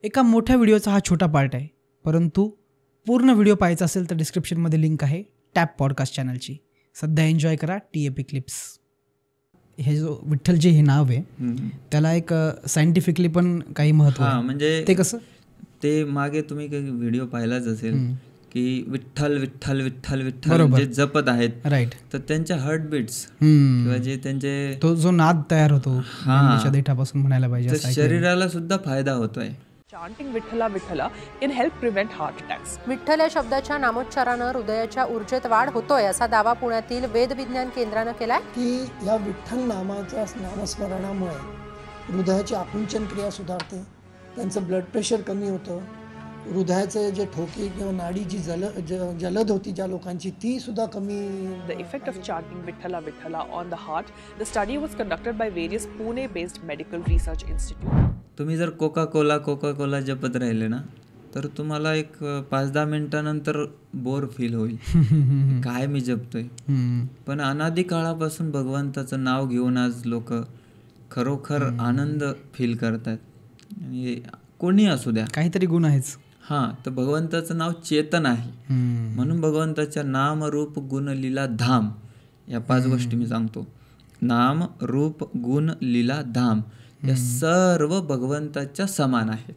एका मोठ्या व्हिडिओचा हा छोटा पार्ट आहे, परंतु पूर्ण व्हिडिओ पाहायचा असेल तर डिस्क्रिप्शनमध्ये लिंक आहे टॅप पॉडकास्ट चॅनलची. सध्या एन्जॉय करा TAP क्लिप्स. हे जो विठ्ठल जे हे नाव आहे त्याला एक सायंटिफिकली पण काही महत्त्व आहे. म्हणजे ते कसं, ते मागे तुम्ही काही व्हिडिओ पाहिलाच असेल की विठ्ठल विठ्ठल विठ्ठल विठ्ठल जे जपत आहेत, राईट, तर त्यांच्या हार्टबीट्स किंवा जे त्यांचे तो जो नाद तयार होतो देठापासून म्हणायला पाहिजे, शरीराला सुद्धा फायदा होतोय. Chanting Vithala Vithala can help prevent heart attacks. Vitthal या शब्दाच्या नामोच्चारानं हृदयाच्या ऊर्जेत वाढ होतोय असा दावा पुण्यातील वेद विज्ञान केंद्रानं केलाय की या विठ्ठल नामाच्या नामस्मरणामुळे हृदयाची आकुंचन क्रिया सुधारते, त्यांचं ब्लड प्रेशर कमी होतं, हृदयाचे जे ठोके किंवा नाडी जी जलद होती ज्या लोकांची ती सुद्धा कमी. The effect of chanting Vithala Vithala on the heart. The study was conducted by various Pune-based medical research institutes. तुम्ही जर कोका कोला जपत राहिले ना, तर तुम्हाला एक 5-10 मिनिटानंतर बोर फील होईल. काय मी जपतोय. पण अनादी काळापासून भगवंताचं नाव घेऊन आज लोक खरोखर आनंद फील करतात. आणि कोणी असू द्या, काहीतरी गुण आहेच. तर भगवंताचं नाव चेतन आहे. म्हणून भगवंताच्या नाम रूप गुण लीला धाम या 5 गोष्टी मी सांगतो. नाम रूप गुण लीला धाम या सर्व भगवंताच्या समान आहेत.